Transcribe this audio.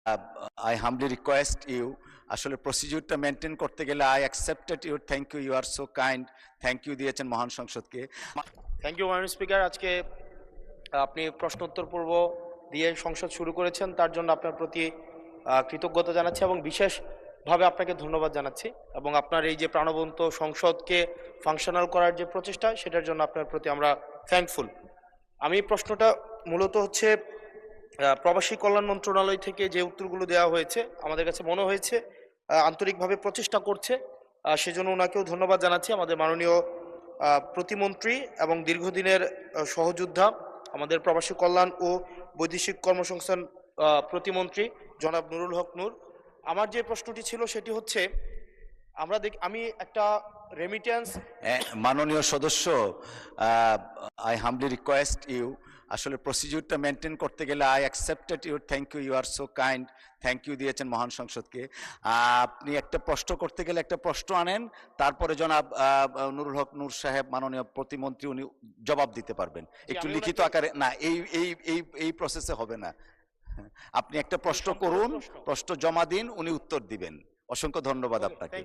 I humbly request you আসলে প্রসিডিউরটা maintain করতে গেলে I accepted your thank you আর সো কাইন্ড থ্যাংক ইউ দিয়েছেন মহান সংসদকে। থ্যাংক ইউ মাননীয় স্পিকার। আজকে আপনি প্রশ্নোত্তর পর্ব দিয়ে সংসদ শুরু করেছেন, তার জন্য আপনার প্রতি কৃতজ্ঞতা জানাচ্ছি এবং বিশেষভাবে আপনাকে ধন্যবাদ জানাচ্ছি, এবং আপনার এই যে প্রাণবন্ত সংসদকে ফাংশনাল করার যে প্রচেষ্টা, সেটার জন্য আপনার প্রতি আমরা থ্যাঙ্কফুল। আমি প্রশ্নটা মূলত হচ্ছে প্রবাসী কল্যাণ মন্ত্রণালয় থেকে যে উত্তরগুলো দেওয়া হয়েছে, আমাদের কাছে মনে হয়েছে আন্তরিকভাবে প্রচেষ্টা করছে, সেজন্য ওনাকেও ধন্যবাদ জানাচ্ছি। আমাদের মাননীয় প্রতিমন্ত্রী এবং দীর্ঘদিনের সহযোদ্ধা, আমাদের প্রবাসী কল্যাণ ও বৈদেশিক কর্মসংস্থান প্রতিমন্ত্রী জনাব নুরুল হক নূর। আমার যে প্রশ্নটি ছিল সেটি হচ্ছে, আমি একটা রেমিটেন্স। মাননীয় সদস্য, আই হাম্বলি রিকোয়েস্ট ইউ আসলে প্রসিডিউরটা মেনটেন করতে গেলে I accepted your thank you আর সো কাইন্ড থ্যাংক ইউ দিয়েছেন মহান সংসদকে। আপনি একটা প্রশ্ন করতে গেলে একটা প্রশ্ন আনেন, তারপরে জনাব নুরুল হক নূর সাহেব মাননীয় প্রতিমন্ত্রী উনি জবাব দিতে পারবেন। একটু লিখিত আকারে না, এই এই এই এই প্রসেসে হবে না। আপনি একটা প্রশ্ন করুন, প্রশ্ন জমা দিন, উনি উত্তর দিবেন। অসংখ্য ধন্যবাদ আপনাকে।